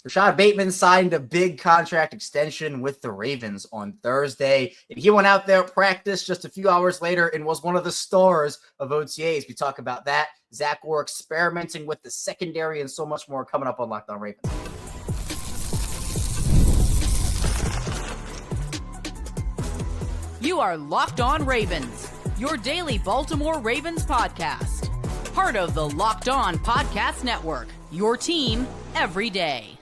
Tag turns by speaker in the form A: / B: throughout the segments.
A: Rashod Bateman signed a big contract extension with the Ravens on Thursday, and he went out there, practiced just a few hours later, and was one of the stars of OTAs. We talk about that. Zach Orr experimenting with the secondary and so much more coming up on Locked On Ravens.
B: You are Locked On Ravens, your daily Baltimore Ravens podcast. Part of the Locked On Podcast Network, your team every day.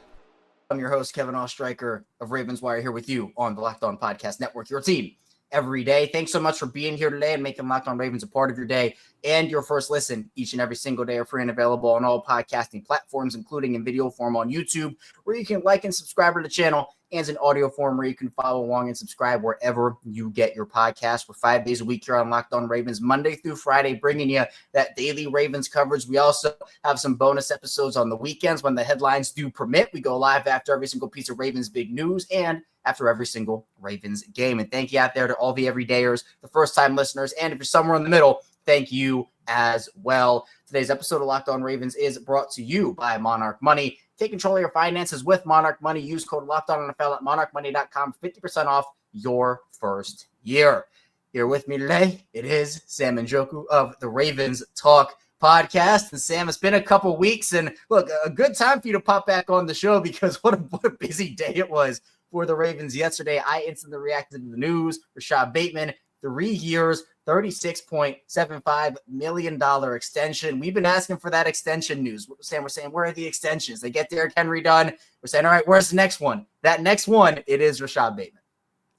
A: I'm your host, Kevin Oestreicher of Ravens Wire, here with you on the Locked On Podcast Network, your team every day. Thanks so much for being here today and making Locked On Ravens a part of your day and your first listen each and every single day are free and available on all podcasting platforms, including in video form on YouTube, where you can like and subscribe to the channel, and in audio form where you can follow along and subscribe wherever you get your podcast. We're 5 days a week here on Locked On Ravens, Monday through Friday, bringing you that daily Ravens coverage. We also have some bonus episodes on the weekends when the headlines do permit. We go live after every single piece of Ravens big news and after every single Ravens game. And thank you out there to all the everydayers, the first-time listeners, and if you're somewhere in the middle, thank you as well. Today's episode of Locked On Ravens is brought to you by Monarch Money. Take control of your finances with Monarch Money. Use code LOCKEDONNFL at monarchmoney.com for 50% off your first year. Here with me today, it is Sam Njoku of the Ravens Talk podcast. And Sam, it's been a couple weeks, and look, a good time for you to pop back on the show because what a busy day it was for the Ravens yesterday. I instantly reacted to the news. Rashod Bateman, 3 years, $36.75 million extension. We've been asking for that extension news. We're saying, where are the extensions? They get Derrick Henry done. We're saying, all right, where's the next one? That next one, it is Rashod Bateman.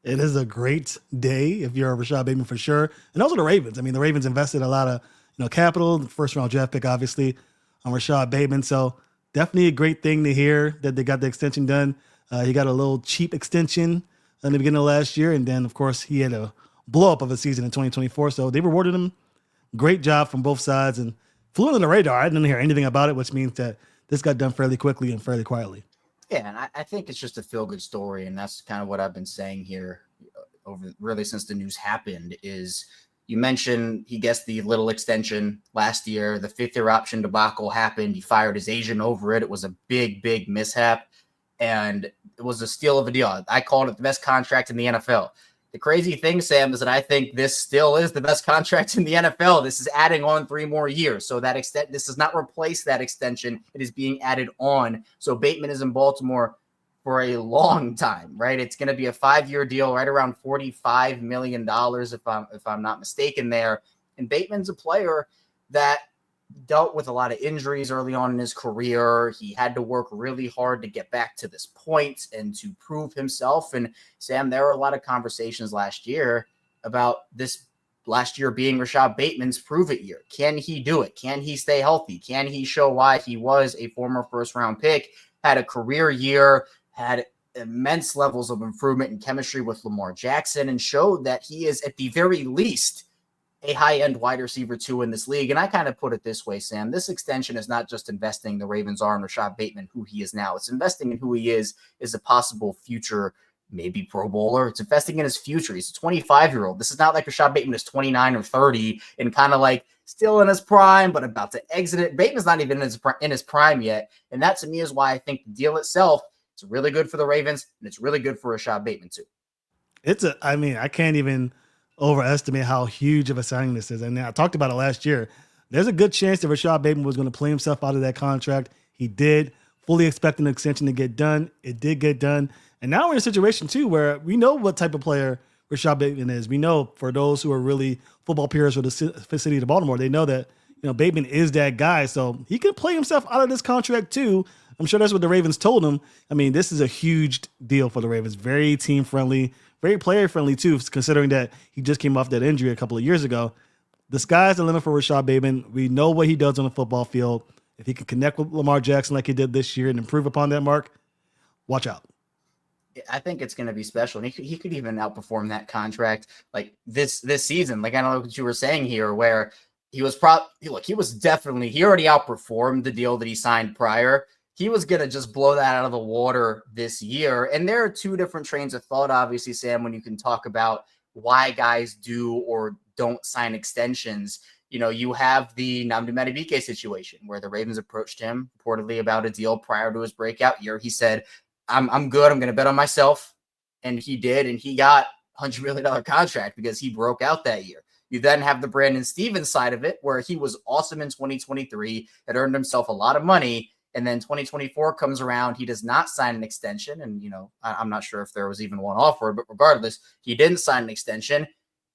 C: It is a great day if you're a Rashod Bateman for sure. And also the Ravens. I mean, the Ravens invested a lot of capital, the first round draft pick, obviously, on Rashod Bateman. So definitely a great thing to hear that they got the extension done. He got a little cheap extension in the beginning of last year. And then, of course, he had a blow up of a season in 2024. So they rewarded him. Great job from both sides and flew under the radar. I didn't hear anything about it, which means that this got done fairly quickly and fairly quietly.
A: Yeah, and I think it's just a feel-good story, and that's kind of what I've been saying here over really since the news happened is you mentioned he gets the little extension last year. The fifth-year option debacle happened. He fired his agent over it. It was a big, big mishap, and it was a steal of a deal. I called it the best contract in the NFL. The crazy thing, Sam, is that I think this still is the best contract in the NFL. This is adding on 3 more years. So that this does not replace that extension. It is being added on. So Bateman is in Baltimore for a long time, right? It's going to be a 5-year deal, right around $45 million, if I'm not mistaken there. And Bateman's a player that dealt with a lot of injuries early on in his career. He had to work really hard to get back to this point and to prove himself. And Sam, there were a lot of conversations last year about this last year being Rashod Bateman's prove it year. Can he do it? Can he stay healthy? Can he show why he was a former first round pick, had a career year, had immense levels of improvement in chemistry with Lamar Jackson, and showed that he is at the very least a high-end wide receiver 2 in this league. And I kind of put it this way, Sam, this extension is not just investing the Ravens are in Rashod Bateman, who he is now. It's investing in who he is a possible future, maybe Pro Bowler. It's investing in his future. He's a 25-year-old. This is not like Rashod Bateman is 29 or 30 and kind of like still in his prime, but about to exit it. Bateman's not even in his prime yet. And that to me is why I think the deal itself is really good for the Ravens, and it's really good for Rashod Bateman too.
C: I can't even overestimate how huge of a signing this is. And I talked about it last year. There's a good chance that Rashod Bateman was going to play himself out of that contract. He did, fully expecting the extension to get done. It did get done. And now we're in a situation, too, where we know what type of player Rashod Bateman is. We know, for those who are really football purists for the city of Baltimore, they know that Bateman is that guy. So he can play himself out of this contract, too. I'm sure that's what the Ravens told him. I mean, this is a huge deal for the Ravens. Very team-friendly. Very player-friendly, too, considering that he just came off that injury a couple of years ago. The sky's the limit for Rashod Bateman. We know what he does on the football field. If he can connect with Lamar Jackson like he did this year and improve upon that mark, watch out.
A: I think it's going to be special. And he could even outperform that contract like this season. Like, I don't know what you were saying here, where he was he already outperformed the deal that he signed prior. He was going to just blow that out of the water this year. And there are 2 different trains of thought, obviously, Sam, when you can talk about why guys do or don't sign extensions. you have the Nnamdi Madubuike situation where the Ravens approached him reportedly about a deal prior to his breakout year. He said, I'm good. I'm going to bet on myself. And he did. And he got $100 million contract because he broke out that year. You then have the Brandon Stevens side of it where he was awesome in 2023, had earned himself a lot of money. And then 2024 comes around. He does not sign an extension. And, I'm not sure if there was even one offer, but regardless, he didn't sign an extension.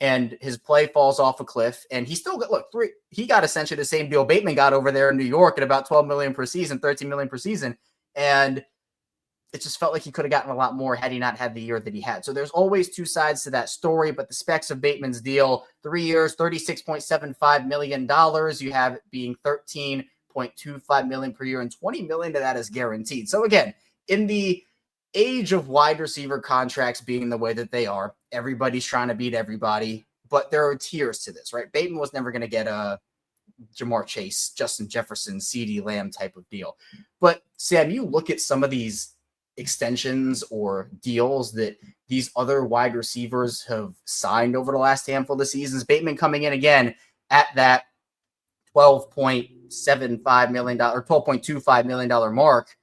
A: And his play falls off a cliff. And he still got, he got essentially the same deal Bateman got over there in New York at about $12 million per season, $13 million per season. And it just felt like he could have gotten a lot more had he not had the year that he had. So there's always two sides to that story, but the specs of Bateman's deal, 3 years, $36.75 million. You have it being $13.25 million per year, and $20 million of that is guaranteed. So again, in the age of wide receiver contracts being the way that they are, everybody's trying to beat everybody, but there are tiers to this, right? Bateman was never going to get a Jamar Chase, Justin Jefferson, CeeDee Lamb type of deal. But Sam, you look at some of these extensions or deals that these other wide receivers have signed over the last handful of seasons, Bateman coming in again at that $12.75 million or $12.25 million mark.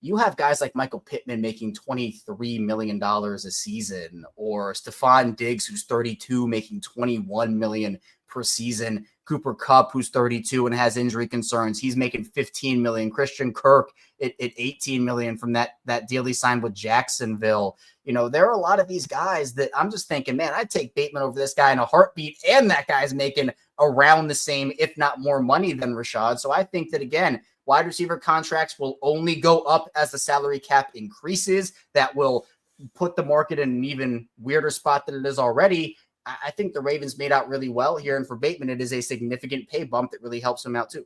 A: You have guys like Michael Pittman making $23 million a season, or Stephon Diggs, who's 32, making $21 million per season. Cooper Kupp, who's 32 and has injury concerns, he's making $15 million. Christian Kirk at $18 million from that deal he signed with Jacksonville. There are a lot of these guys that I'm just thinking, man, I'd take Bateman over this guy in a heartbeat, and that guy's making around the same, if not more money than Rashod. So I think that, again, wide receiver contracts will only go up as the salary cap increases. That will put the market in an even weirder spot than it is already. I think the Ravens made out really well here. And for Bateman, it is a significant pay bump that really helps him out too.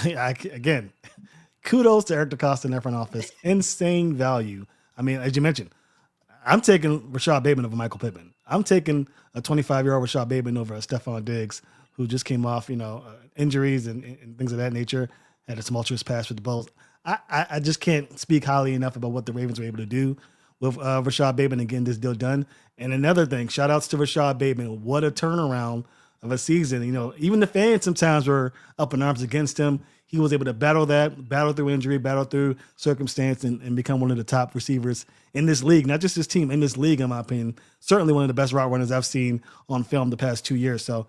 C: Again, kudos to Eric DeCosta in their front office. Insane value. I mean, as you mentioned, I'm taking Rashod Bateman over Michael Pittman. I'm taking a 25-year-old Rashod Bateman over a Stephon Diggs, who just came off, injuries and things of that nature, had a tumultuous pass with the Bulls. I just can't speak highly enough about what the Ravens were able to do with Rashod Bateman and getting this deal done. And another thing, shout outs to Rashod Bateman. What a turnaround of a season. Even the fans sometimes were up in arms against him. He was able to battle through injury, battle through circumstance, and become one of the top receivers in this league. Not just this team, in this league, in my opinion. Certainly one of the best route runners I've seen on film the past 2 years. So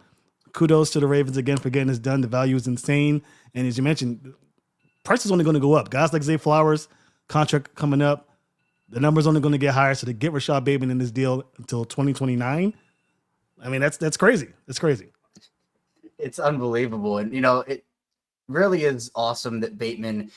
C: kudos to the Ravens again for getting this done. The value is insane. And as you mentioned, price is only going to go up. Guys like Zay Flowers, contract coming up, the number's only going to get higher. So to get Rashod Bateman in this deal until 2029, I mean, that's crazy. That's crazy.
A: It's unbelievable. And, it really is awesome that Bateman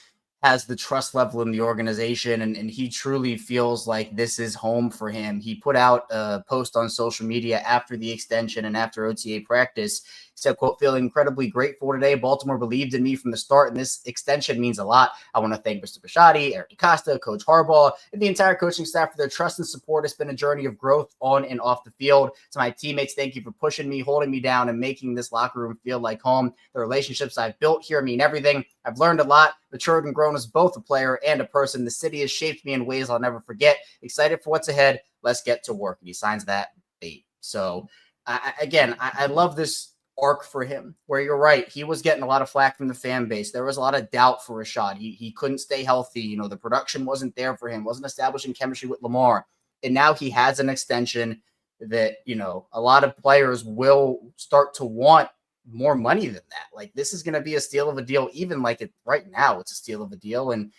A: has the trust level in the organization, and he truly feels like this is home for him. He put out a post on social media after the extension and after OTA practice. He said, quote, "Feeling incredibly grateful today. Baltimore believed in me from the start, and this extension means a lot. I want to thank Mr. Bisciotti, Eric DeCosta, Coach Harbaugh, and the entire coaching staff for their trust and support. It's been a journey of growth on and off the field. To my teammates, thank you for pushing me, holding me down, and making this locker room feel like home. The relationships I've built here mean everything. I've learned a lot, matured and grown as both a player and a person. The city has shaped me in ways I'll never forget. Excited for what's ahead. Let's get to work." And he signs that date. So, I love this arc for him, where you're right. He was getting a lot of flack from the fan base. There was a lot of doubt for Rashod. He couldn't stay healthy. The production wasn't there for him, wasn't establishing chemistry with Lamar. And now he has an extension that, a lot of players will start to want more money than that. Like, this is going to be a steal of a deal. Even like it right now, it's a steal of a deal. And,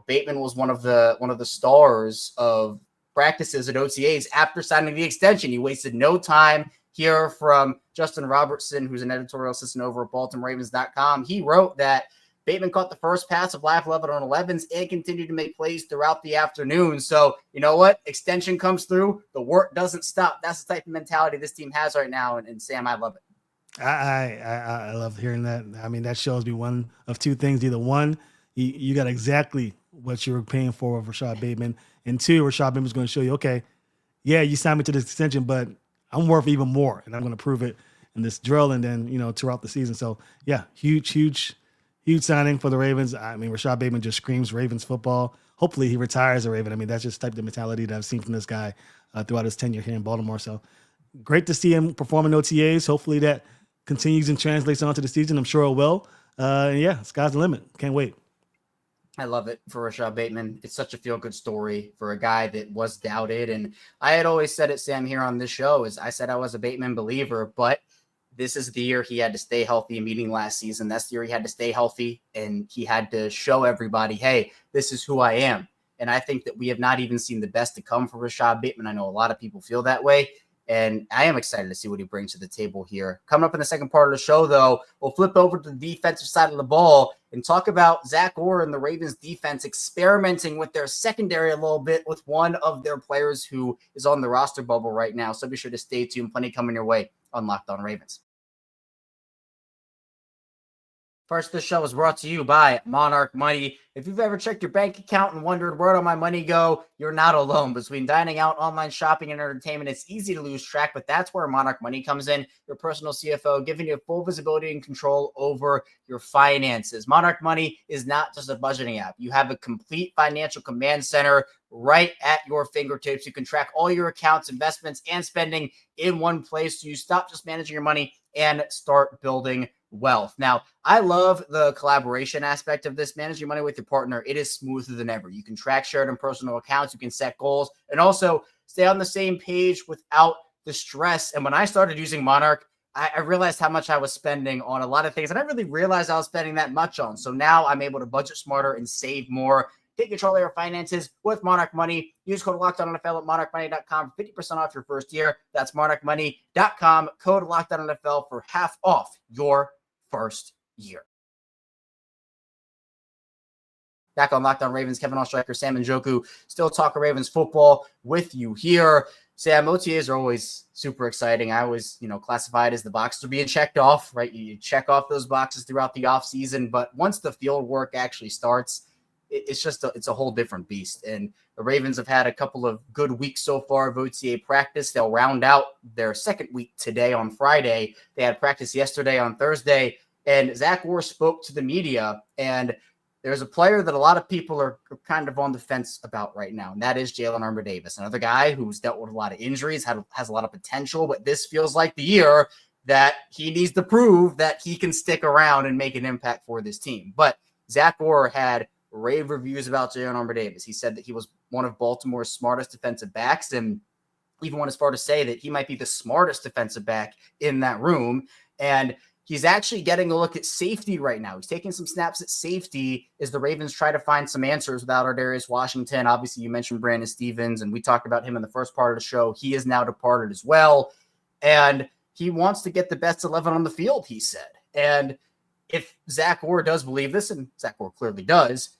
A: Bateman was one of the stars of practices at OTAs after signing the extension. He wasted no time. Hear from Justin Robertson, who's an editorial assistant over at BaltimoreRavens.com. He wrote that Bateman caught the first pass of live 11 on 11s and continued to make plays throughout the afternoon. So, you know what? Extension comes through. The work doesn't stop. That's the type of mentality this team has right now. And Sam, I love it.
C: I love hearing that. I mean, that shows me one of two things. Either one, you got exactly what you were paying for with Rashod Bateman. And two, Rashod Bateman's going to show you, okay, yeah, you signed me to this extension, but I'm worth even more, and I'm going to prove it in this drill and then, throughout the season. So, yeah, huge signing for the Ravens. I mean, Rashod Bateman just screams Ravens football. Hopefully he retires a Raven. I mean, that's just the type of mentality that I've seen from this guy throughout his tenure here in Baltimore. So great to see him perform in OTAs. Hopefully that continues and translates onto the season, I'm sure it will. And yeah, sky's the limit. Can't wait.
A: I love it for Rashod Bateman. It's such a feel-good story for a guy that was doubted. And I had always said it, Sam, here on this show, is I said I was a Bateman believer, but this is the year he had to stay healthy, meaning last season. That's the year he had to stay healthy, and he had to show everybody, hey, this is who I am. And I think that we have not even seen the best to come for Rashod Bateman. I know a lot of people feel that way. And I am excited to see what he brings to the table here. Coming up in the second part of the show, though, we'll flip over to the defensive side of the ball and talk about Zach Orr and the Ravens defense experimenting with their secondary a little bit with one of their players who is on the roster bubble right now. So be sure to stay tuned. Plenty coming your way on Locked On Ravens. First, this show is brought to you by Monarch Money. If you've ever checked your bank account and wondered where did my money go, you're not alone. Between dining out, online shopping, and entertainment, it's easy to lose track, but that's where Monarch Money comes in, your personal CFO, giving you full visibility and control over your finances. Monarch Money is not just a budgeting app. You have a complete financial command center right at your fingertips. You can track all your accounts, investments, and spending in one place, so you stop just managing your money and start building wealth. Now, I love the collaboration aspect of this. Managing money with your partner, it is smoother than ever. You can track shared and personal accounts, you can set goals, and also stay on the same page without the stress. And when I started using Monarch, I realized how much I was spending on a lot of things. I didn't really realize I was spending that much on. So now I'm able to budget smarter and save more. Take control of your finances with Monarch Money. Use code LOCKEDONNFL at monarchmoney.com for 50% off your first year. That's monarchmoney.com. Code LOCKEDONNFL for half off your first year. Back on Locked On Ravens, Kevin Oestreicher, Sam Njoku, still talking Ravens football with you here. Sam, OTAs are always super exciting. I always, classify it as the boxes are being checked off, right? You check off those boxes throughout the offseason, but once the field work actually starts, it's a whole different beast. And the Ravens have had a couple of good weeks so far of OTA practice. They'll round out their second week today on Friday. They had practice yesterday on Thursday, and Zach Orr spoke to the media, and there's a player that a lot of people are kind of on the fence about right now, and that is Jalen Armour-Davis, another guy who's dealt with a lot of injuries, has a lot of potential, but this feels like the year that he needs to prove that he can stick around and make an impact for this team. But Zach Orr had rave reviews about Jalen Armour-Davis. He said that he was one of Baltimore's smartest defensive backs, and even went as far to say that he might be the smartest defensive back in that room. And he's actually getting a look at safety right now. He's taking some snaps at safety as the Ravens try to find some answers without Ardarius Washington. Obviously, you mentioned Brandon Stevens, and we talked about him in the first part of the show. He is now departed as well, and he wants to get the best 11 on the field, he said. And if Zach Orr does believe this, and Zach Orr clearly does,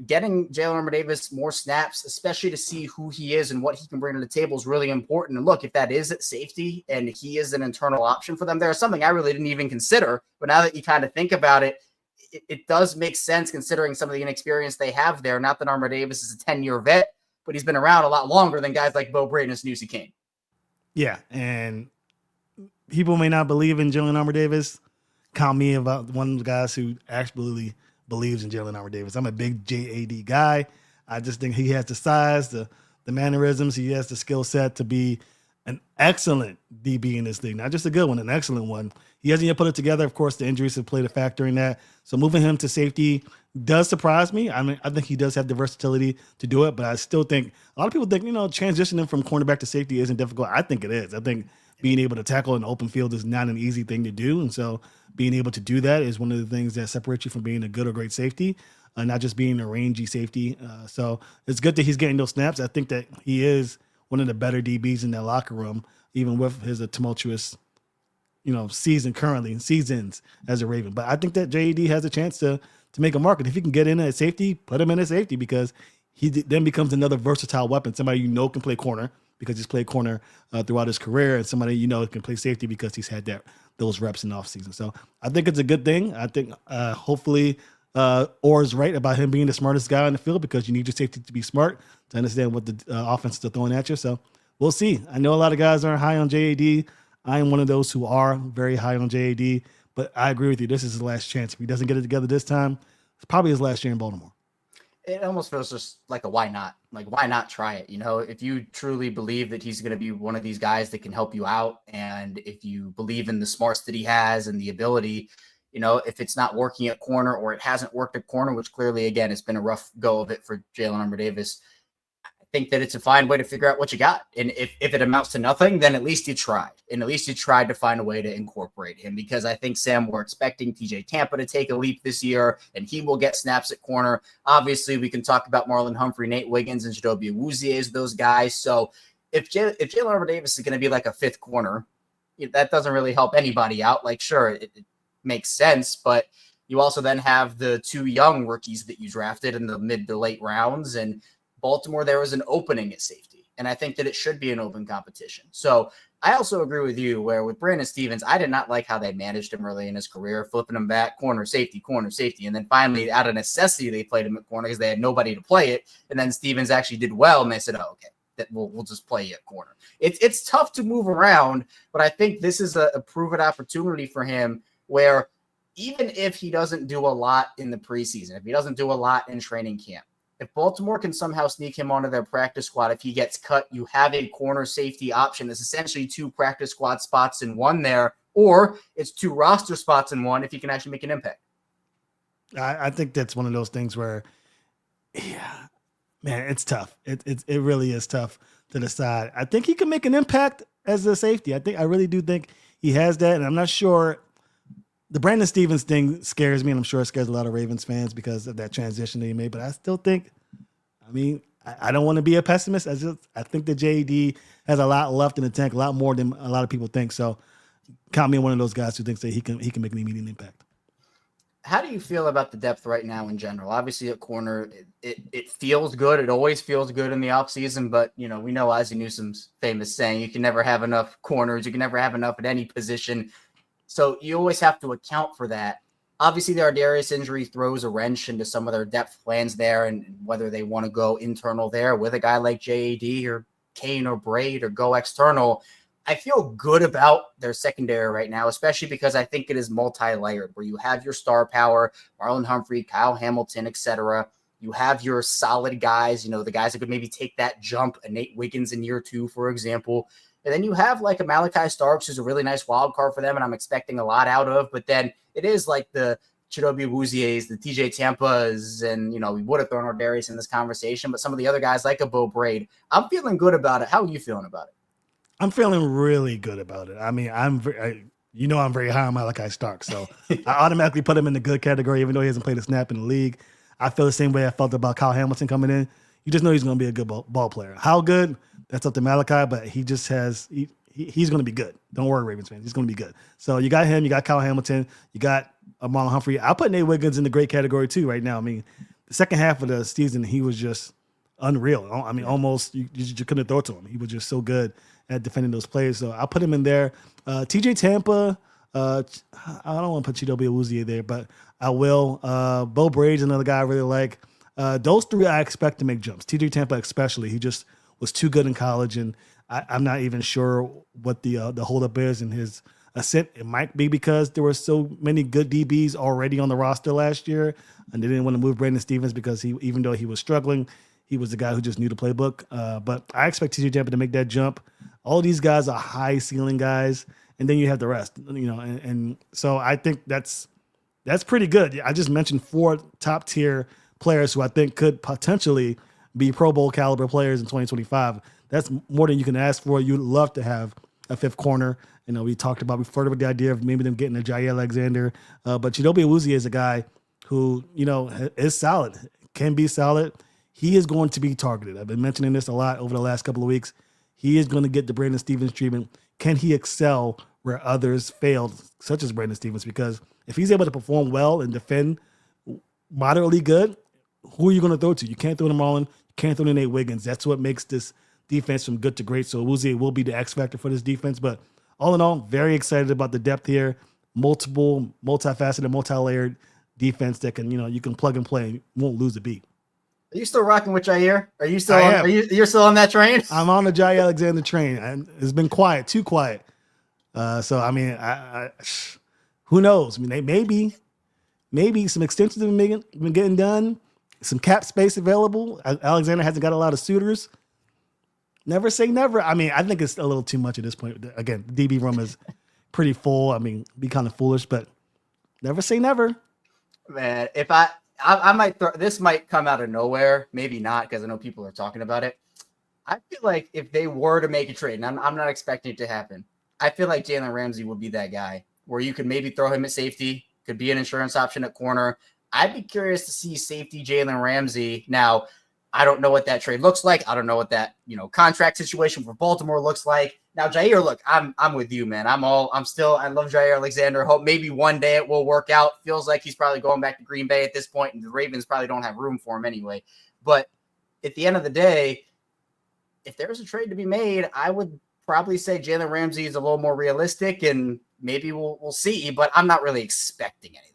A: getting Jalen Armour-Davis more snaps, especially to see who he is and what he can bring to the table, is really important. And look, if that is at safety and he is an internal option for them, there's something I really didn't even consider. But now that you kind of think about it, it does make sense considering some of the inexperience they have there. Not that Armour-Davis is a 10-year vet, but he's been around a lot longer than guys like Bo Braden and Snoopy Kane. Yeah,
C: and people may not believe in Jalen Armour-Davis. Count me about one of the guys who absolutely believes in Jalen Armour-Davis. I'm a big JAD guy. I just think he has the size, the mannerisms. He has the skill set to be an excellent DB in this league. Not just a good one, an excellent one. He hasn't yet put it together. Of course, the injuries have played a factor in that. So moving him to safety does surprise me. I mean, I think he does have the versatility to do it, but I still think a lot of people think, transitioning from cornerback to safety isn't difficult. I think it is. I think being able to tackle in the open field is not an easy thing to do. And so being able to do that is one of the things that separates you from being a good or great safety, not just being a rangy safety. So it's good that he's getting those snaps. I think that he is one of the better DBs in that locker room, even with his tumultuous, seasons as a Raven. But I think that JAD has a chance to make a market. If he can get in at safety, put him in at safety, because he then becomes another versatile weapon. Somebody can play corner because he's played corner throughout his career, and somebody can play safety because he's had those reps in the offseason. So I think it's a good thing. I think hopefully Orr is right about him being the smartest guy on the field, because you need your safety to be smart to understand what the offenses are throwing at you. So we'll see. I know a lot of guys aren't high on JAD. I am one of those who are very high on JAD, but I agree with you. This is his last chance. If he doesn't get it together this time, it's probably his last year in Baltimore.
A: it almost feels just like a why not? Like, why not try it? If you truly believe that he's going to be one of these guys that can help you out, and if you believe in the smarts that he has and the ability, if it's not working at corner or it hasn't worked at corner, which clearly, again, it's been a rough go of it for Jalen Armour-Davis, think that it's a fine way to figure out what you got. And if it amounts to nothing, then at least you tried. And at least you tried to find a way to incorporate him, because I think, Sam, we're expecting TJ Tampa to take a leap this year, and he will get snaps at corner. Obviously, we can talk about Marlon Humphrey, Nate Wiggins, and Chidobe Awuzie as those guys. So if Jalen Armour-Davis is going to be like a fifth corner, that doesn't really help anybody out. Like, sure, it makes sense, but you also then have the two young rookies that you drafted in the mid to late rounds, and Baltimore, there was an opening at safety, and I think that it should be an open competition. So I also agree with you, where with Brandon Stephens, I did not like how they managed him early in his career, flipping him back, corner, safety, and then finally, out of necessity, they played him at corner because they had nobody to play it, and then Stephens actually did well, and they said, oh, okay, that we'll just play you at corner. It's tough to move around, but I think this is a proven opportunity for him where even if he doesn't do a lot in the preseason, if he doesn't do a lot in training camp, if Baltimore can somehow sneak him onto their practice squad, if he gets cut, you have a corner safety option. It's essentially two practice squad spots in one there, or it's two roster spots in one if you can actually make an impact.
C: I think that's one of those things where, yeah, man, it's tough. It really is tough to decide. I think he can make an impact as a safety. I really do think he has that, and I'm not sure. The Brandon Stephens thing scares me, and I'm sure it scares a lot of Ravens fans because of that transition that he made. But I still think, I don't want to be a pessimist. I think that JD has a lot left in the tank, a lot more than a lot of people think. So count me one of those guys who thinks that he can make an immediate impact.
A: How do you feel about the depth right now in general? Obviously at corner, it feels good. It always feels good in the offseason, but we know Ozzie Newsome's famous saying, you can never have enough corners. You can never have enough at any position. So you always have to account for that. Obviously, the Ardarius injury throws a wrench into some of their depth plans there, and whether they want to go internal there with a guy like JAD or Kane or Braid or go external. I feel good about their secondary right now, especially because I think it is multi-layered, where you have your star power, Marlon Humphrey, Kyle Hamilton, etc. You have your solid guys, the guys that could maybe take that jump, a Nate Wiggins in year 2, for example. And then you have like a Malaki Starks, who's a really nice wild card for them, and I'm expecting a lot out of. But then it is like the Chidobe Awuzie's, the TJ Tampas, and we would have thrown Ardarius in this conversation, but some of the other guys like a Bo Braid. I'm feeling good about it. How are you feeling about it?
C: I'm feeling really good about it. I'm very high on Malaki Starks, so I automatically put him in the good category, even though he hasn't played a snap in the league. I feel the same way I felt about Kyle Hamilton coming in. You just know he's going to be a good ball player. How good? That's up to Malaki, but he just has he's going to be good. Don't worry, Ravens fans. He's going to be good. So you got him. You got Kyle Hamilton. You got Marlon Humphrey. I'll put Nate Wiggins in the great category too right now. The second half of the season, he was just unreal. Almost you couldn't throw it to him. He was just so good at defending those plays. So I'll put him in there. TJ Tampa. I don't want to put Chidobe Awuzie there, but I will. Bo Braid's another guy I really like. Those three I expect to make jumps. TJ Tampa especially. He just was too good in college, and I'm not even sure what the holdup is in his ascent. It might be because there were so many good DBs already on the roster last year, and they didn't want to move Brandon Stephens because even though he was struggling, he was the guy who just knew the playbook. But I expect TJ Tampa to make that jump. All these guys are high ceiling guys, and then you have the rest. And so I think that's pretty good. I just mentioned 4 top tier players who I think could potentially be Pro Bowl caliber players in 2025. That's more than you can ask for. You'd love to have a fifth corner. We flirted with the idea of maybe them getting a Jair Alexander. But Chidobe Awuzie is a guy who, is solid, can be solid. He is going to be targeted. I've been mentioning this a lot over the last couple of weeks. He is going to get the Brandon Stephens treatment. Can he excel where others failed, such as Brandon Stephens? Because if he's able to perform well and defend moderately good, who are you going to throw to? You can't throw to Marlon. You can't throw to Nate Wiggins. That's what makes this defense from good to great. So Awuzie will be the X factor for this defense. But all in all, very excited about the depth here. Multifaceted, multi-layered defense that can, you can plug and play and won't lose a beat.
A: Are you still rocking with Jair? Are you still you're still on that train? I'm
C: on the Jair Alexander train. And it's been quiet, too quiet. Who knows? Maybe some extensions have been getting done. some cap space available. Alexander hasn't got a lot of suitors. Never say never. I mean, I think it's a little too much at this point. Again, the DB room is pretty full. I mean, be kind of foolish, but never say never.
A: Man, if I might this might come out of nowhere, maybe not, because I know people are talking about it. I feel like if they were to make a trade, and I'm not expecting it to happen, I feel like Jalen Ramsey would be that guy where you could maybe throw him at safety, could be an insurance option at corner. I'd be curious to see safety Jalen Ramsey. Now, I don't know what that trade looks like. I don't know what that, contract situation for Baltimore looks like. Now, Jair, look, I'm with you, man. I love Jair Alexander. Hope maybe one day it will work out. Feels like he's probably going back to Green Bay at this point, and the Ravens probably don't have room for him anyway. But at the end of the day, if there's a trade to be made, I would probably say Jalen Ramsey is a little more realistic, and maybe we'll see, but I'm not really expecting anything.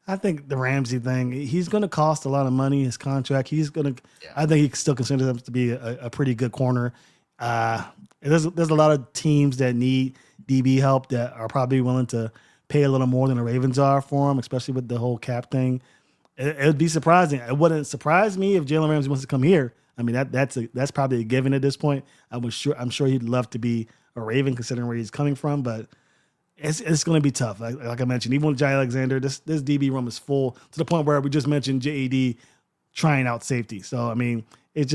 C: I think the Ramsey thing, he's going to cost a lot of money, his contract. I think he still considers him to be a pretty good corner. There's a lot of teams that need DB help that are probably willing to pay a little more than the Ravens are for him, especially with the whole cap thing. It would be surprising. It wouldn't surprise me if Jalen Ramsey wants to come here. I mean, that's probably a given at this point. I'm sure he'd love to be a Raven considering where he's coming from, but it's going to be tough. Like I mentioned, even with Jair Alexander, this DB room is full to the point where we just mentioned JAD trying out safety. So I mean, it's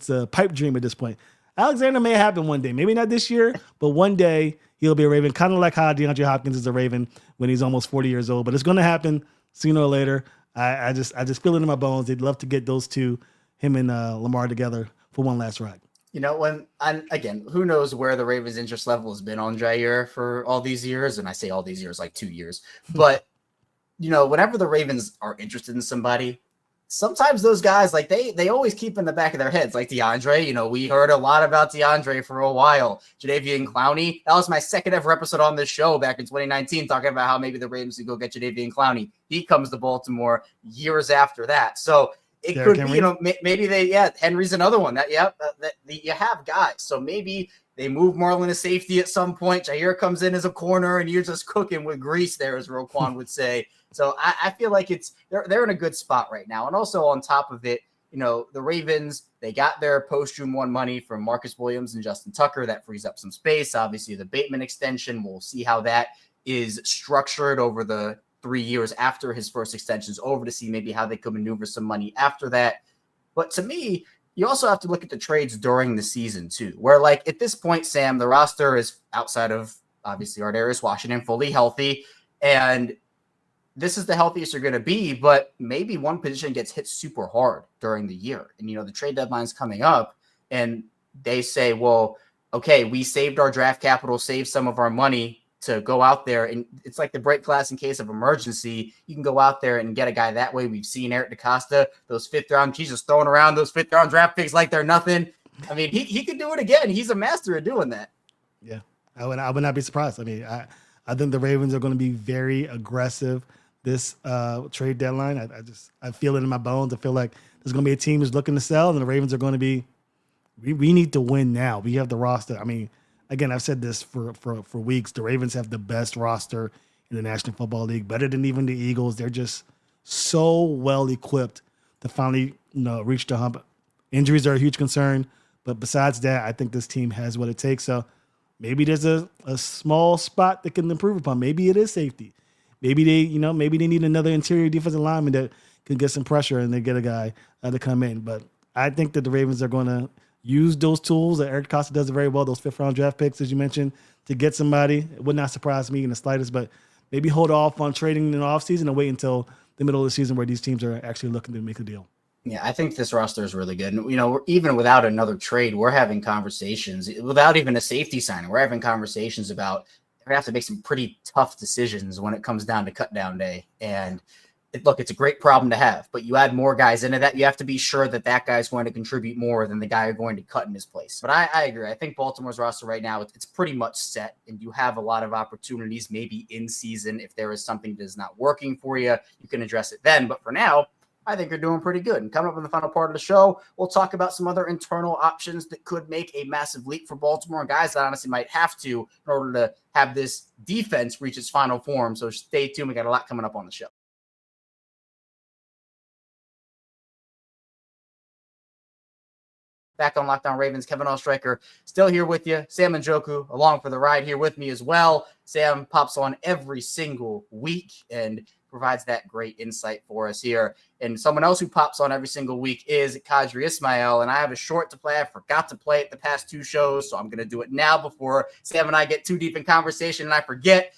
C: a pipe dream at this point. Alexander may happen one day, maybe not this year, but one day he'll be a Raven, kind of like how DeAndre Hopkins is a Raven when he's almost 40 years old. But it's going to happen sooner or later. I just feel it in my bones. They'd love to get those two, him and Lamar, together for one last ride.
A: Who knows where the Ravens' interest level has been on Jair for all these years, and I say all these years, like 2 years. But whenever the Ravens are interested in somebody, sometimes those guys, like they always keep in the back of their heads, like DeAndre. We heard a lot about DeAndre for a while. Jadeveon Clowney. That was my second ever episode on this show back in 2019, talking about how maybe the Ravens would go get Jadeveon Clowney. He comes to Baltimore years after that. So it
C: Derrick
A: could
C: Henry.
A: be, maybe Henry's another one that you have guys. So maybe they move Marlon to safety at some point. Jair comes in as a corner and you're just cooking with grease there, as Roquan would say. So I feel like they're in a good spot right now. And also on top of it, the Ravens, they got their post-June 1 money from Marcus Williams and Justin Tucker. That frees up some space. Obviously, the Bateman extension, we'll see how that is structured over the 3 years after his first extension is over to see maybe how they could maneuver some money after that. But to me, you also have to look at the trades during the season too, where like at this point, Sam, the roster is outside of obviously Ardarius Washington, fully healthy. And this is the healthiest you're going to be, but maybe one position gets hit super hard during the year. And, the trade deadline's coming up and they say, well, okay, we saved our draft capital, saved some of our money to go out there. And it's like the break class in case of emergency. You can go out there and get a guy that way. We've seen Eric DeCosta, those fifth round, he's just throwing around those fifth round draft picks like they're nothing. I mean, he could do it again. He's a master of doing that.
C: Yeah, I would not be surprised. I mean, I think the Ravens are going to be very aggressive this trade deadline. I feel it in my bones. I feel like there's going to be a team who's looking to sell, and the Ravens are going to be. We need to win now. We have the roster. I mean, again, I've said this for weeks. The Ravens have the best roster in the National Football League, better than even the Eagles. They're just so well equipped to finally reach the hump. Injuries are a huge concern, but besides that, I think this team has what it takes. So maybe there's a small spot that can improve upon. Maybe it is safety. Maybe they need another interior defensive lineman that can get some pressure and they get a guy to come in. But I think that the Ravens are going to use those tools that Eric Costa does very well, those fifth round draft picks, as you mentioned, to get somebody. It would not surprise me in the slightest, but maybe hold off on trading in the offseason and wait until the middle of the season where these teams are actually looking to make a deal.
A: Yeah, I think this roster is really good. And, even without another trade, we're having conversations without even a safety signing. We're having conversations about we have to make some pretty tough decisions when it comes down to cut down day. And it's a great problem to have, but you add more guys into that. You have to be sure that guy is going to contribute more than the guy you're going to cut in his place. But I agree. I think Baltimore's roster right now, it's pretty much set, and you have a lot of opportunities maybe in season. If there is something that is not working for you, you can address it then. But for now, I think you're doing pretty good. And coming up in the final part of the show, we'll talk about some other internal options that could make a massive leap for Baltimore, and guys that honestly might have to in order to have this defense reach its final form. So stay tuned. We got a lot coming up on the show. back on Locked On Ravens. Kevin Oestreicher still here with you. Sam Njoku along for the ride here with me as well. Sam pops on every single week and provides that great insight for us here. And someone else who pops on every single week is Kadri Ismail. And I have a short to play. I forgot to play it the past 2 shows, so I'm going to do it now before Sam and I get too deep in conversation and I forget.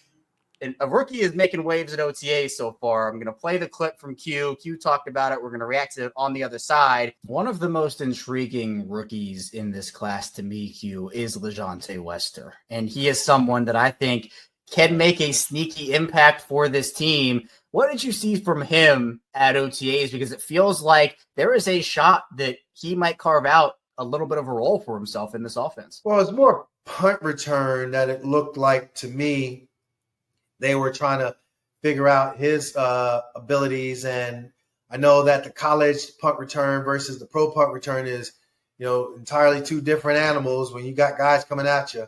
A: And a rookie is making waves at OTA so far. I'm going to play the clip from Q. Q talked about it. We're going to react to it on the other side. One of the most intriguing rookies in this class to me, Q, is LeJontay Wester. And he is someone that I think can make a sneaky impact for this team. What did you see from him at OTAs? Because it feels like there is a shot that he might carve out a little bit of a role for himself in this offense.
D: Well, it's more punt return that it looked like to me. They were trying to figure out his abilities. And I know that the college punt return versus the pro punt return is, entirely 2 different animals when you got guys coming at you.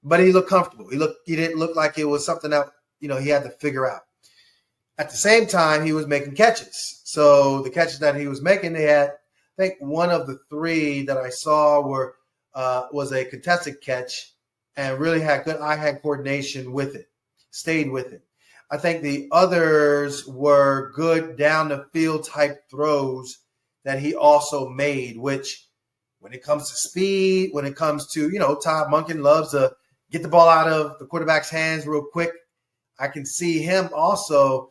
D: But he looked comfortable. He didn't look like it was something that, he had to figure out. At the same time, he was making catches. So the catches that he was making, they had, I think one of the 3 that I saw was a contested catch and really had good eye-hand coordination with it, stayed with it. I think the others were good down-the-field type throws that he also made, which when it comes to speed, when it comes to, Todd Monken loves to get the ball out of the quarterback's hands real quick. I can see him also,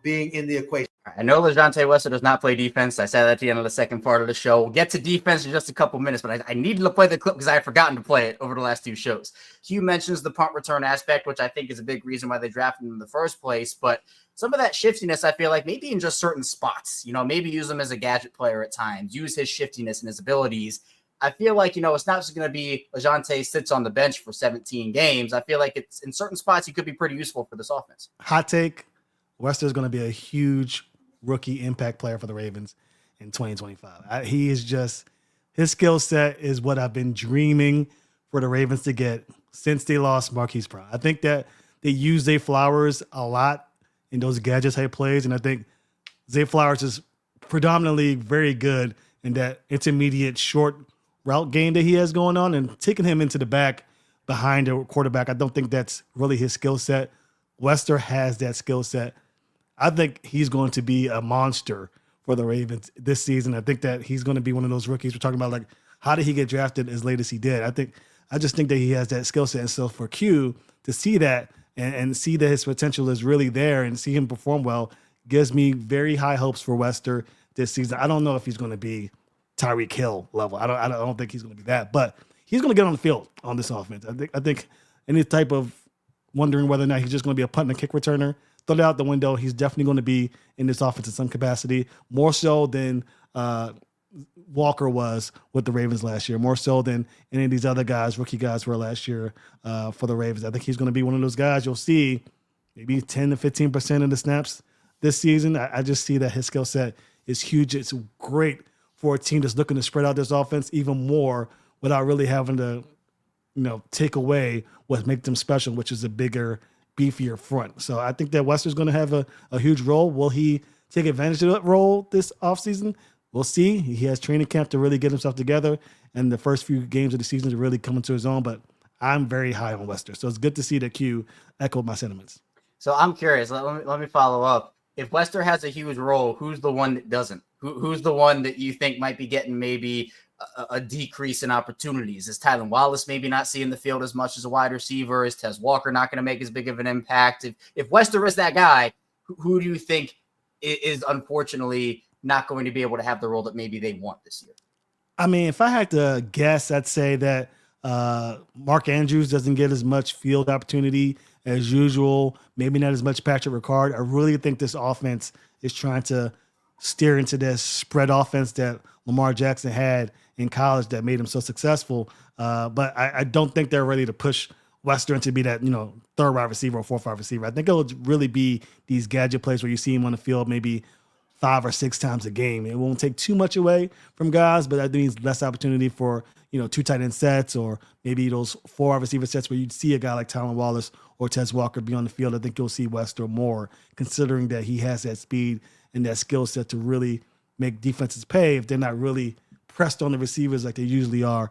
D: being in the equation.
A: I know LeJontay Wester does not play defense. I said that at the end of the second part of the show. We'll get to defense in just a couple minutes, but I needed to play the clip because I had forgotten to play it over the last 2 shows. Hugh mentions the punt return aspect, which I think is a big reason why they drafted him in the first place. But some of that shiftiness, I feel like maybe in just certain spots, maybe use him as a gadget player at times, use his shiftiness and his abilities. I feel like, it's not just going to be LeJontay sits on the bench for 17 games. I feel like it's in certain spots he could be pretty useful for this offense.
C: Hot take, Wester is going to be a huge rookie impact player for the Ravens in 2025. He is just, his skill set is what I've been dreaming for the Ravens to get since they lost Marquise Brown. I think that they use Zay Flowers a lot in those gadget type plays, and I think Zay Flowers is predominantly very good in that intermediate short route game that he has going on, and taking him into the back behind the quarterback, I don't think that's really his skill set. Wester has that skill set. I think he's going to be a monster for the Ravens this season. I think that he's going to be one of those rookies we're talking about, like, how did he get drafted as late as he did? I just think that he has that skill set. And so for Q to see that and see that his potential is really there and see him perform well gives me very high hopes for Wester this season. I don't know if he's going to be Tyreek Hill level. I don't think he's going to be that, but he's going to get on the field on this offense. I think any type of wondering whether or not he's just going to be a punt and kick returner, throw it out the window. He's definitely going to be in this offense in some capacity, more so than Walker was with the Ravens last year, more so than any of these other guys, rookie guys were last year for the Ravens. I think he's going to be one of those guys you'll see maybe 10 to 15% of the snaps this season. I just see that his skill set is huge. It's great for a team that's looking to spread out this offense even more without really having to, take away what makes them special, which is a bigger, beefier front. So I think that Wester's going to have a huge role. Will he take advantage of that role this offseason? We'll see. He has training camp to really get himself together and the first few games of the season to really come into his own. But I'm very high on Wester. So it's good to see that Q echoed my sentiments.
A: So I'm curious. Let me follow up. If Wester has a huge role, who's the one that doesn't? Who's the one that you think might be getting maybe a decrease in opportunities? Is Tylan Wallace maybe not seeing the field as much as a wide receiver? Is Tez Walker not going to make as big of an impact? If Wester is that guy, who do you think is unfortunately not going to be able to have the role that maybe they want this year?
C: I mean, if I had to guess, I'd say that Mark Andrews doesn't get as much field opportunity as usual. Maybe not as much Patrick Ricard. I really think this offense is trying to steer into this spread offense that Lamar Jackson had in college that made him so successful. But I don't think they're ready to push Wester to be that, third wide receiver or fourth wide receiver. I think it'll really be these gadget plays where you see him on the field maybe 5 or 6 times a game. It won't take too much away from guys, but that means less opportunity for, 2 tight end sets or maybe those 4 wide receiver sets where you'd see a guy like Tylan Wallace or Tez Walker be on the field. I think you'll see Wester more, considering that he has that speed and that skill set to really make defenses pay if they're not really pressed on the receivers like they usually are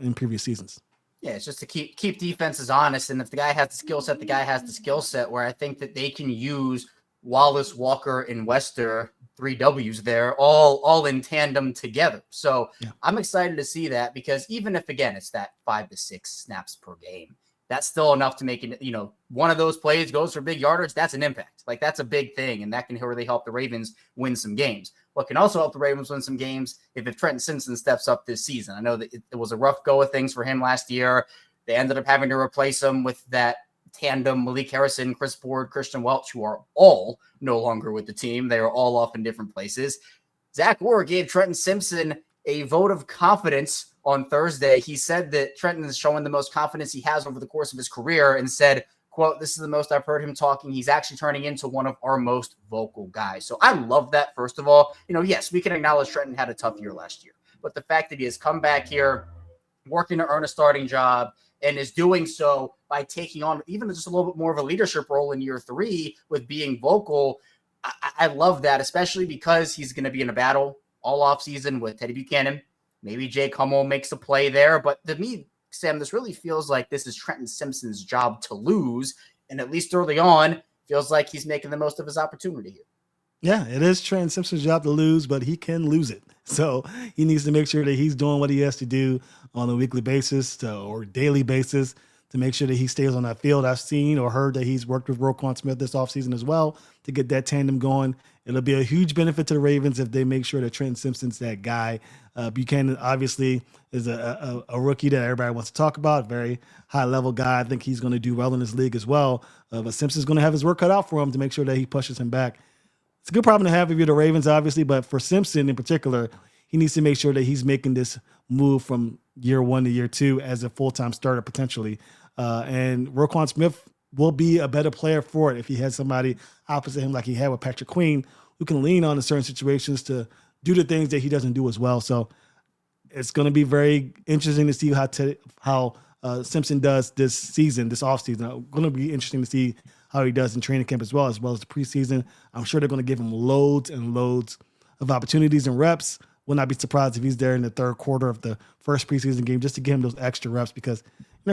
C: in previous seasons.
A: Yeah, it's just to keep defenses honest. And if the guy has the skill set, the guy has the skill set, where I think that they can use Wallace, Walker, and Wester, 3 W's there, all in tandem together. So yeah. I'm excited to see that, because even if, again, it's that 5 to 6 snaps per game, that's still enough to make it, one of those plays goes for big yardage. That's an impact. Like, that's a big thing. And that can really help the Ravens win some games. What can also help the Ravens win some games if Trenton Simpson steps up this season. I know that it was a rough go of things for him last year. They ended up having to replace him with that tandem, Malik Harrison, Chris Board, Christian Welch, who are all no longer with the team. They are all off in different places. Zach Orr gave Trenton Simpson a vote of confidence on Thursday. He said that Trenton is showing the most confidence he has over the course of his career, and said, quote, "This is the most I've heard him talking. He's actually turning into one of our most vocal guys." So I love that, first of all. Yes, we can acknowledge Trenton had a tough year last year, but the fact that he has come back here, working to earn a starting job, and is doing so by taking on even just a little bit more of a leadership role in year 3 with being vocal, I love that, especially because he's going to be in a battle all offseason with Teddy Buchanan. Maybe Jake Hummel makes a play there, but to me, Sam, this really feels like this is Trenton Simpson's job to lose, and at least early on, feels like he's making the most of his opportunity here.
C: Yeah, it is Trenton Simpson's job to lose, but he can lose it. So he needs to make sure that he's doing what he has to do on a weekly basis or daily basis to make sure that he stays on that field. I've seen or heard that he's worked with Roquan Smith this offseason as well to get that tandem going. It'll be a huge benefit to the Ravens if they make sure that Trenton Simpson's that guy. Buchanan obviously is a rookie that everybody wants to talk about, very high-level guy. I think he's going to do well in this league as well. But Simpson's going to have his work cut out for him to make sure that he pushes him back. It's a good problem to have if you're the Ravens, obviously, but for Simpson in particular, he needs to make sure that he's making this move from year 1 to year 2 as a full-time starter potentially. And Roquan Smith will be a better player for it if he has somebody opposite him like he had with Patrick Queen, who can lean on in certain situations to do the things that he doesn't do as well. So it's going to be very interesting to see how Simpson does this season, this offseason. Going to be interesting to see how he does in training camp as well as the preseason. I'm sure they're going to give him loads and loads of opportunities and reps. Will not be surprised if he's there in the third quarter of the first preseason game just to give him those extra reps, because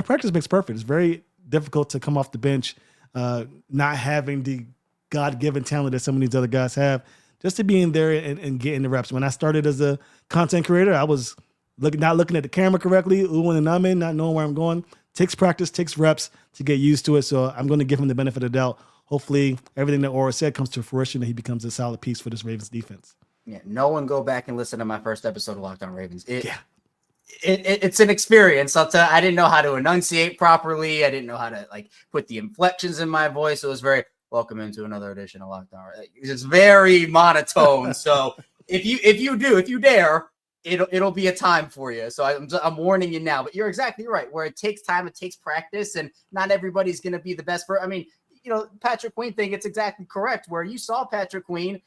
C: practice makes perfect. It's very difficult to come off the bench not having the God-given talent that some of these other guys have, just to be in there and getting the reps. When I started as a content creator, I was not looking at the camera correctly, oohing and ahhing, not knowing where I'm going. Takes practice, takes reps to get used to it. So I'm going to give him the benefit of the doubt. Hopefully everything that Orr said comes to fruition and he becomes a solid piece for this Ravens defense.
A: Yeah, no one go back and listen to my first episode of Locked On Ravens. It's an experience. I'll tell you, I didn't know how to enunciate properly. I didn't know how to put the inflections in my voice. It was very welcome into another edition of Locked On. It's very monotone. So if you dare, it'll be a time for you. So I'm warning you now, but you're exactly right. Where it takes time, it takes practice, and not everybody's going to be the best for. I mean, Patrick Queen thing, it's exactly correct. Where you saw Patrick Queen,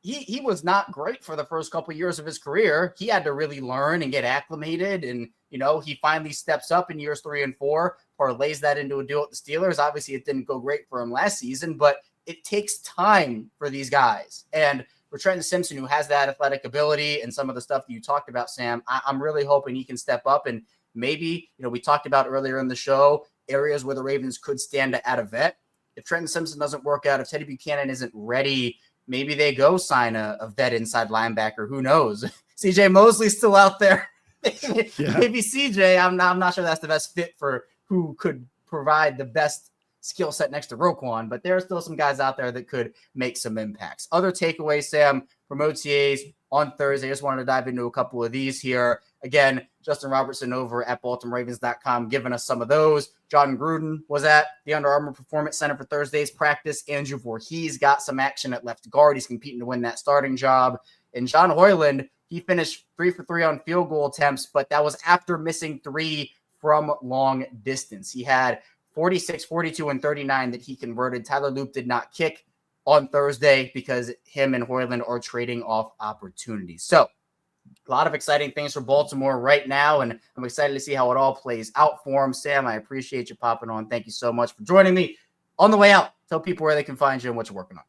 A: he was not great for the first couple of years of his career. He had to really learn and get acclimated, and he finally steps up in years 3 and 4, parlays that into a deal with the Steelers. Obviously, it didn't go great for him last season, but it takes time for these guys. And for Trenton Simpson, who has that athletic ability and some of the stuff that you talked about, Sam, I'm really hoping he can step up. And maybe, we talked about earlier in the show, areas where the Ravens could stand to add a vet. If Trenton Simpson doesn't work out, if Teddy Buchanan isn't ready, maybe they go sign a vet inside linebacker. Who knows? CJ Mosley's still out there. Maybe CJ, I'm not sure that's the best fit for who could provide the best skill set next to Roquan, but there are still some guys out there that could make some impacts. Other takeaways, Sam, from OTAs on Thursday. I just wanted to dive into a couple of these here. Again, Justin Robertson over at BaltimoreRavens.com giving us some of those. John Gruden was at the Under Armour Performance Center for Thursday's practice. Andrew Voorhees got some action at left guard. He's competing to win that starting job. And John Hoyland, he finished 3 for 3 on field goal attempts, but that was after missing 3 from long distance. He had 46, 42, and 39 that he converted. Tyler Loop did not kick on Thursday because him and Hoyland are trading off opportunities. So a lot of exciting things for Baltimore right now, and I'm excited to see how it all plays out for him. Sam, I appreciate you popping on. Thank you so much for joining me. On the way out, tell people where they can find you and what you're working on.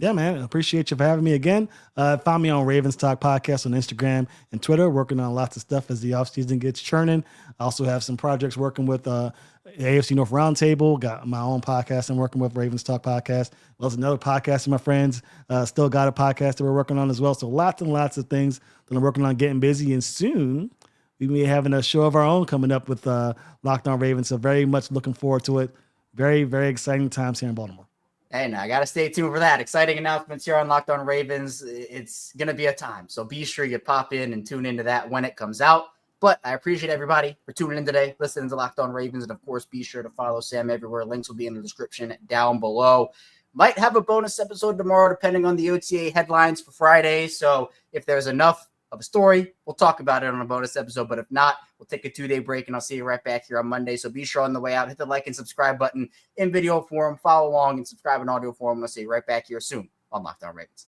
C: Yeah, man. Appreciate you for having me again. Find me on Ravens Talk Podcast on Instagram and Twitter, working on lots of stuff as the offseason gets churning. I also have some projects working with AFC North Roundtable. Got my own podcast I'm working with, Ravens Talk Podcast. There's another podcast with my friends. Still got a podcast that we're working on as well. So lots and lots of things that I'm working on, getting busy. And soon we may be having a show of our own coming up with Locked On Ravens. So very much looking forward to it. Very, very exciting times here in Baltimore.
A: Hey, now I got to stay tuned for that. Exciting announcements here on Locked On Ravens. It's going to be a time. So be sure you pop in and tune into that when it comes out. But I appreciate everybody for tuning in today, listening to Locked On Ravens. And, of course, be sure to follow Sam everywhere. Links will be in the description down below. Might have a bonus episode tomorrow, depending on the OTA headlines for Friday. So if there's enough of a story, we'll talk about it on a bonus episode. But if not, we'll take a 2-day break, and I'll see you right back here on Monday. So be sure on the way out, hit the like and subscribe button in video form, follow along, and subscribe in audio form. I'll see you right back here soon on Locked On Ravens.